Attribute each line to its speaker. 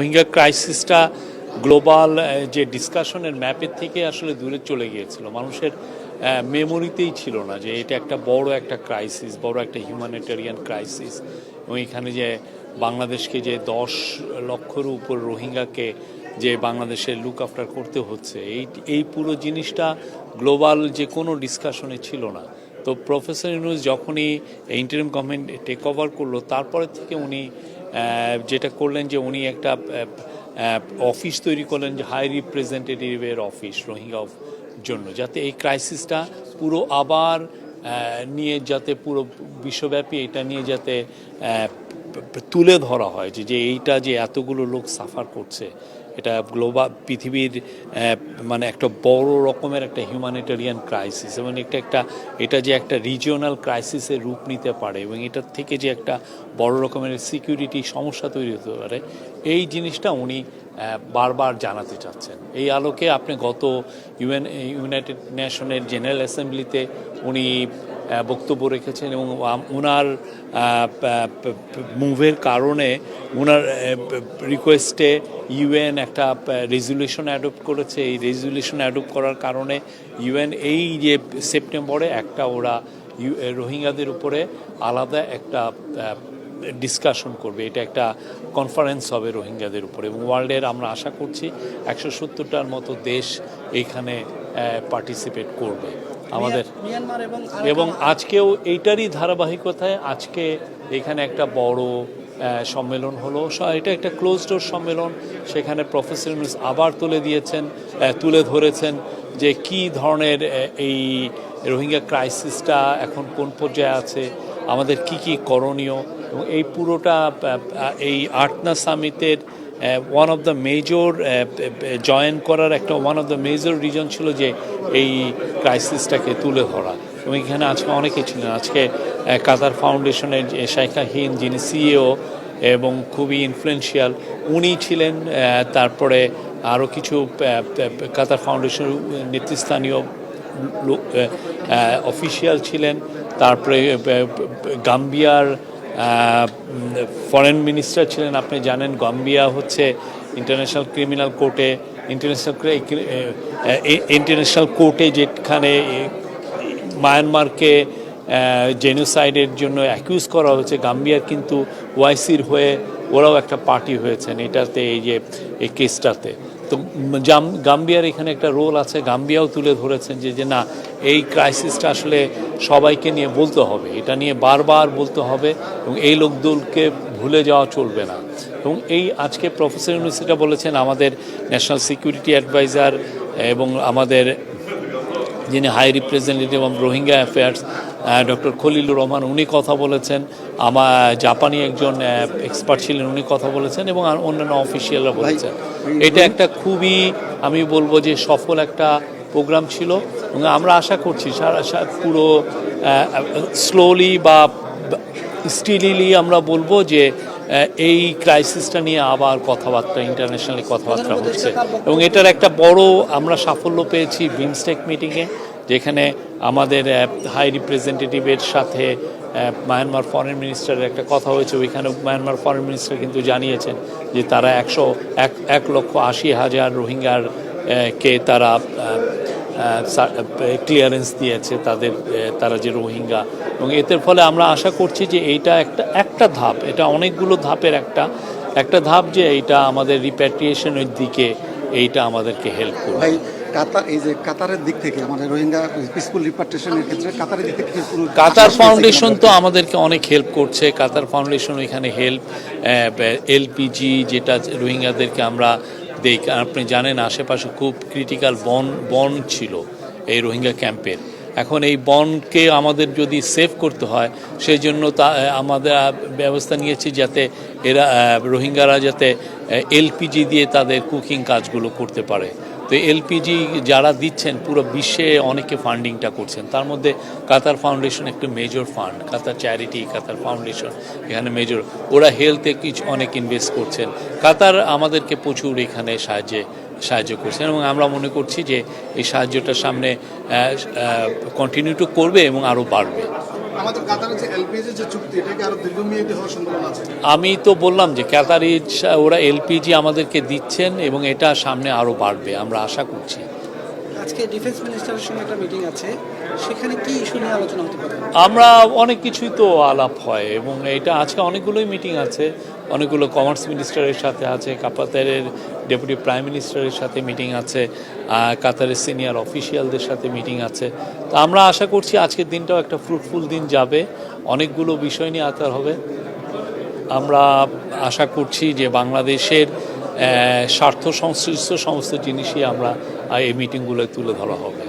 Speaker 1: Rohingya ক্রাইসিসটা global যে ডিসকাশনের ম্যাপের থেকে আসলে দূরে চলে গিয়েছিল, মানুষের মেমোরিতেই ছিল না যে এটা একটা বড় একটা ক্রাইসিস, বড় একটা হিউম্যানিটেরিয়ান ক্রাইসিস। এবং এখানে যে বাংলাদেশকে যে 10 লক্ষের উপর রোহিঙ্গাকে যে বাংলাদেশের লুক আফটার করতে হচ্ছে, এই পুরো জিনিসটা গ্লোবাল যে কোনো ডিসকাশনে ছিল না। তো প্রফেসর ইউনূস যখনই ইন্টারিম গভর্নমেন্ট টেক ওভার করলো, তারপরে থেকে উনি যেটা করলেন যে উনি একটা অফিস তৈরি করলেন, যে হাই রিপ্রেজেন্টেটিভের অফিস রোহিঙ্গা জন্য, যাতে এই ক্রাইসিসটা পুরো আবার নিয়ে যাতে পুরো বিশ্বব্যাপী এটা নিয়ে যাতে তুলে ধরা হয় যে এইটা যে এতগুলো লোক সাফার করছে, এটা গ্লোবাল পৃথিবীর মানে একটা বড় রকমের একটা হিউম্যানিটেরিয়ান ক্রাইসিস, এবং এটা যে একটা রিজিওনাল ক্রাইসিসের রূপ নিতে পারে, এবং এটার থেকে যে একটা বড় রকমের সিকিউরিটি সমস্যা তৈরি হতে পারে, এই জিনিসটা উনি বারবার জানাতে চাচ্ছেন। এই আলোকে আপনি গত ইউনাইটেড নেশনের জেনারেল অ্যাসেম্বলিতে উনি বক্তব্য রেখেছেন, এবং ওনার মুভের কারণে ওনার রিকোয়েস্টে ইউএন একটা রেজুলেশন অ্যাডপ্ট করেছে। এই রেজুলেশন অ্যাডপ্ট করার কারণে ইউএন এই যে সেপ্টেম্বরে একটা ওরা রোহিঙ্গাদের উপরে আলাদা একটা ডিসকাশন করবে, এটা একটা কনফারেন্স হবে রোহিঙ্গাদের উপরে, এবং ওয়ার্ল্ডের আমরা আশা করছি 170টার মতো দেশ এইখানে পার্টিসিপেট করবে আমাদের। এবং আজকেও এইটারই ধারাবাহিকতায় আজকে এখানে একটা বড় সম্মেলন হলো। এটা একটা ক্লোজ ডোর সম্মেলন, সেখানে প্রফেসর ইউনূস আবার তুলে ধরেছেন যে কি ধরনের এই রোহিঙ্গা ক্রাইসিসটা এখন কোন পর্যায়ে আছে, আমাদের কি করণীয়। এবং এই পুরোটা এই আটনা সামিটের one of the major join করার একটা one of the major reason ছিল যে এই ক্রাইসিসটাকে তুলে ধরা। এবং এখানে আজকে অনেকে ছিলেন, আজকে কাতার ফাউন্ডেশনের শাইখা হিন্দ যিনি সিইও এবং খুবই ইনফ্লুয়েন্সিয়াল উনি ছিলেন, তারপরে আরও কিছু কাতার ফাউন্ডেশনের নেতৃস্থানীয় অফিসিয়াল ছিলেন, তারপরে গাম্বিয়ার ফরেন মিনিস্টার ছিলেন। আপনি জানেন গাম্বিয়া হচ্ছে ইন্টারন্যাশনাল ক্রিমিনাল কোর্টে যেখানে মায়ানমারকে জেনোসাইডের জন্য অ্যাকিউজ করা হয়েছে, গাম্বিয়ার কিন্তু ওআইসির হয়ে ওরাও একটা পার্টি হয়েছেন এটাতে, এই কেসটাতে। তো গাম্বিয়ার এখানে একটা রোল আছে, গাম্বিয়াও তুলে ধরেছেন যে না, এই ক্রাইসিসটা আসলে সবাইকে নিয়ে বলতে হবে, এটা নিয়ে বারবার বলতে হবে, এবং এই লোকদলকে ভুলে যাওয়া চলবে না। এবং এই আজকে প্রফেসর ইউনূস এটা বলেছেন, আমাদের ন্যাশনাল সিকিউরিটি অ্যাডভাইজার এবং আমাদের যিনি high representative of Rohingya affairs doctor Khalilur Rahman, উনি কথা বলেছেন, জাপানি একজন এক্সপার্ট ছিলেন উনি কথা বলেছেন, এবং অন্যান্য অফিসিয়ালরা বলেছেন। এটা একটা খুবই আমি বলবো যে সফল একটা প্রোগ্রাম ছিল, এবং আমরা আশা করছি পুরো স্লোলি বা স্টিলিলি আমরা বলবো যে এই ক্রাইসিসটা নিয়ে আবার ইন্টারন্যাশনালি কথাবার্তা হচ্ছে। এবং এটার একটা বড় আমরা সাফল্য পেয়েছি বিমস্টেক মিটিংয়ে, যেখানে আমাদের হাই রিপ্রেজেন্টেটিভের সাথে মায়ানমার ফরেন মিনিস্টারের একটা কথা হয়েছে। ওইখানে মায়ানমার ফরেন মিনিস্টার কিন্তু জানিয়েছেন যে তারা 1,80,000 রোহিঙ্গার কে তারা ক্লিয়ারেন্স দিয়েছে তারা যে রোহিঙ্গা। এবং এর ফলে আমরা আশা করছি যে এইটা একটা ধাপ, এটা অনেকগুলো ধাপের একটা ধাপ, যে এইটা আমাদের রিপ্যাট্রিয়েশনের দিকে এইটা আমাদেরকে হেল্প করবে।
Speaker 2: কাতারের দিক থেকে আমাদের রোহিঙ্গা পিসফুল রিপ্যাট্রিয়েশনের ক্ষেত্রে কাতারের দিক থেকে
Speaker 1: কাতার ফাউন্ডেশন তো আমাদেরকে অনেক হেল্প করছে। কাতার ফাউন্ডেশন এখানে এলপিজি যেটা রোহিঙ্গাদেরকে আমরা দেই, আপনি জানেন আশেপাশে খুব ক্রিটিক্যাল বন ছিল এই রোহিঙ্গা ক্যাম্পের। এখন এই বনকে আমাদের যদি সেভ করতে হয়, সেই জন্য আমাদের ব্যবস্থা নিয়েছি যাতে রোহিঙ্গারা যাতে এলপিজি দিয়ে তাদের কুকিং কাজগুলো করতে পারে। তো এলপিজি যারা দিচ্ছেন পুরো বিশ্বে অনেকে ফান্ডিংটা করছেন, তার মধ্যে কাতার ফাউন্ডেশন একটা মেজর ফান্ড, কাতার চ্যারিটি, কাতার ফাউন্ডেশন এখানে মেজর, ওরা হেলথে অনেক ইনভেস্ট করছেন। কাতার আমাদেরকে প্রচুর এখানে সাহায্য করছেন, এবং আমরা মনে করছি যে এই সাহায্যটা সামনে কন্টিনিউ করবে এবং আরও বাড়বে।
Speaker 3: আমাদের কাতারের যে এলপিজি যে চুক্তি এটাকে আরো দীর্ঘমেয়াদী হওয়ার সম্ভাবনা আছে।
Speaker 1: আমি তো বললাম যে ক্যাতারি ওরা এলপিজি আমাদেরকে দিচ্ছেন এবং এটা সামনে আরও বাড়বে আমরা আশা করছি।
Speaker 4: আজকে ডিফেন্স মিনিস্টারের সঙ্গে একটা মিটিং আছে, সেখানে কি ইস্যু নিয়ে আলোচনা হতে পারে?
Speaker 1: আমরা অনেক কিছুই তো আলাপ হয় এবং এটা আজকে অনেকগুলোই মিটিং আছে, অনেকগুলো কমার্স মিনিস্টারের সাথে আছে, কাতারের ডেপুটি প্রাইম মিনিস্টারের সাথে মিটিং আছে, কাতারের সিনিয়র অফিসিয়ালদের সাথে মিটিং আছে। তো আমরা আশা করছি আজকের দিনটাও একটা ফ্রুটফুল দিন যাবে, অনেকগুলো বিষয় নিয়ে আতার হবে। আমরা আশা করছি যে বাংলাদেশের স্বার্থ সংশ্লিষ্ট সমস্ত জিনিসই আমরা এই মিটিংগুলোয় তুলে ধরা হবে।